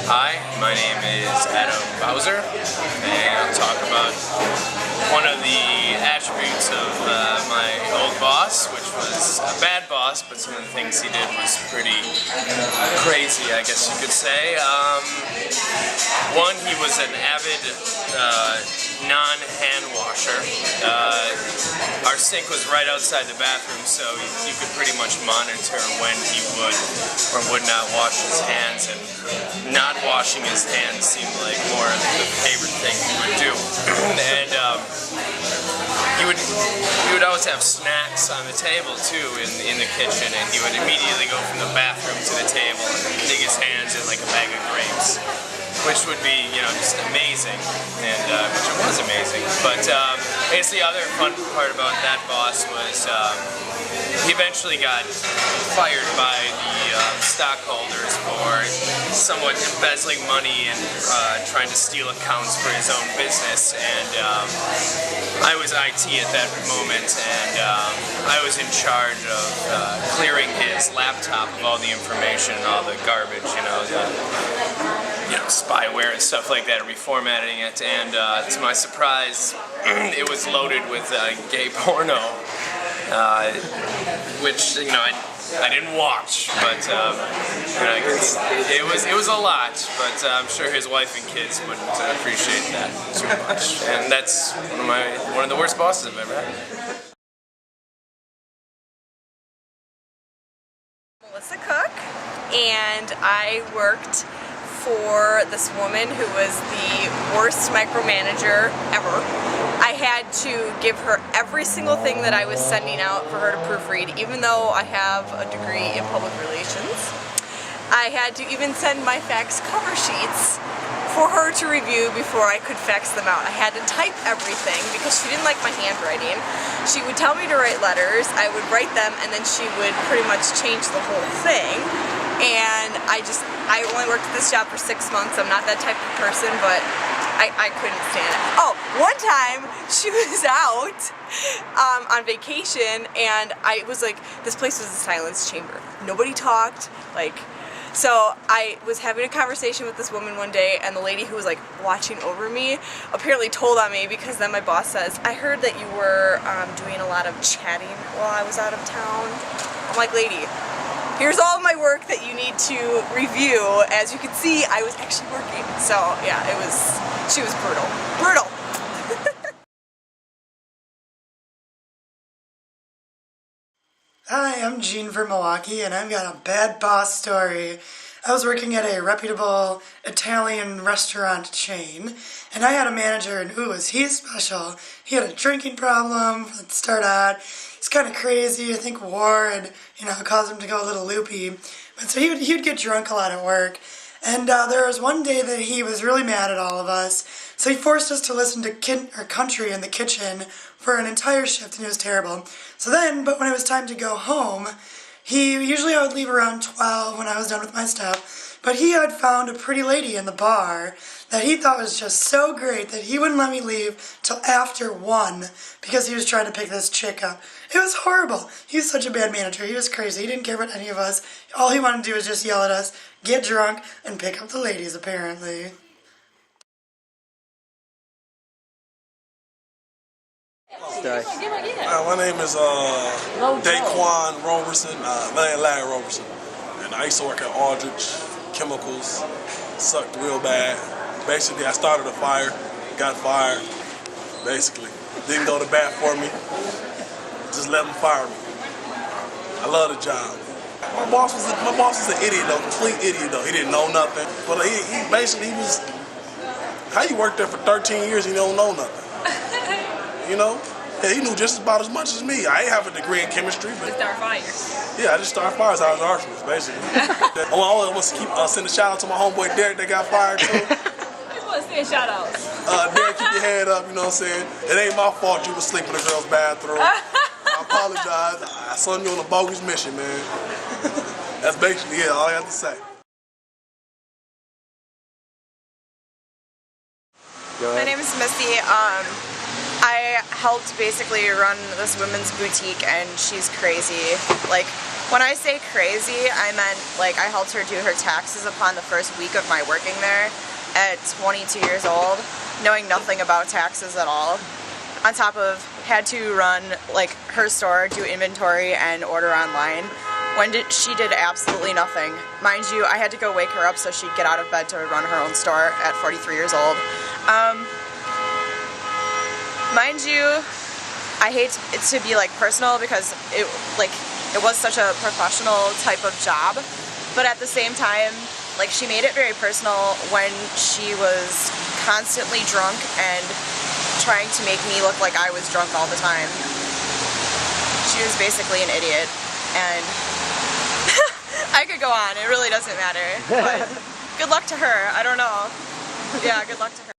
Hi, my name is Adam Bowser, and I'll talk about one of the attributes of my old boss, which was a bad boss, but some of the things he did was pretty crazy, I guess you could say. One, he was an avid non-hand washer. Our sink was right outside the bathroom, so you could pretty much monitor when he would or would not wash his hands, and not washing his hands seemed like more of the favorite thing he would do. And he would always have snacks on the table too in the kitchen, and he would immediately go from the bathroom to the table and dig his hands in like a bag of grapes, which would be, you know, just amazing, and which it was amazing. But I guess the other fun part about that boss was he eventually got fired by the stockholders for somewhat embezzling money and trying to steal accounts for his own business. And I was IT at that moment, and I was in charge of clearing his laptop of all the information and all the garbage, you know, spyware and stuff like that, and reformatting it. And to my surprise, it was loaded with gay porno, which, you know, I didn't watch, but you know, it was a lot. But I'm sure his wife and kids wouldn't appreciate that too much. And that's one of the worst bosses I've ever had. Melissa Cook, and I worked for this woman who was the worst micromanager ever. I had to give her every single thing that I was sending out for her to proofread, even though I have a degree in public relations. I had to even send my fax cover sheets for her to review before I could fax them out. I had to type everything because she didn't like my handwriting. She would tell me to write letters, I would write them, and then she would pretty much change the whole thing. And I only worked at this job for 6 months. I'm not that type of person, but I couldn't stand it. Oh, one time she was out on vacation, and I was like, this place was a silence chamber. Nobody talked, like, so I was having a conversation with this woman one day, and the lady who was like watching over me apparently told on me, because then my boss says, I heard that you were doing a lot of chatting while I was out of town. I'm like, lady, here's all of my work that you need to review. As you can see, I was actually working. So yeah, she was brutal. Brutal! Hi, I'm Gene from Milwaukee, and I've got a bad boss story. I was working at a reputable Italian restaurant chain, and I had a manager, and ooh, was he special. He had a drinking problem from the start out. He's kind of crazy. I think war had, you know, caused him to go a little loopy. But so he would get drunk a lot at work. And there was one day that he was really mad at all of us, so he forced us to listen to country in the kitchen for an entire shift, and it was terrible. So then, but when it was time to go home, usually I would leave around 12 when I was done with my stuff, but he had found a pretty lady in the bar that he thought was just so great that he wouldn't let me leave till after 1 because he was trying to pick this chick up. It was horrible. He was such a bad manager. He was crazy. He didn't care about any of us. All he wanted to do was just yell at us, get drunk, and pick up the ladies, apparently. My name is Daquan Roberson, Larry Roberson, and I used to work at Aldrich Chemicals. Sucked real bad. Basically, I started a fire, got fired. Basically, didn't go to bat for me. Just let them fire me. I love the job. My boss was an idiot though, complete idiot though. He didn't know nothing, but he was. How you worked there for 13 years and you don't know nothing? You know? Yeah, he knew just about as much as me. I ain't have a degree in chemistry, but Start fires. yeah, I just started fires. I was an arsonist, basically. I want to send a shout out to my homeboy Derek that got fired too. I want to send shout outs. Derek, keep your head up. You know what I'm saying? It ain't my fault you was sleeping in the girl's bathroom. I apologize. I sent you on a bogus mission, man. That's basically it. All I have to say. My name is Missy. I helped basically run this women's boutique, and she's crazy. Like, When I say crazy, I meant like I helped her do her taxes upon the first week of my working there at 22 years old, knowing nothing about taxes at all. On top of had to run like her store, do inventory and order online. She did absolutely nothing. Mind you, I had to go wake her up so she'd get out of bed to run her own store at 43 years old. Mind you, I hate it to be like personal because it was such a professional type of job, but at the same time, like she made it very personal when she was constantly drunk and trying to make me look like I was drunk all the time. She was basically an idiot, and I could go on, it really doesn't matter, but good luck to her, I don't know. Yeah, good luck to her.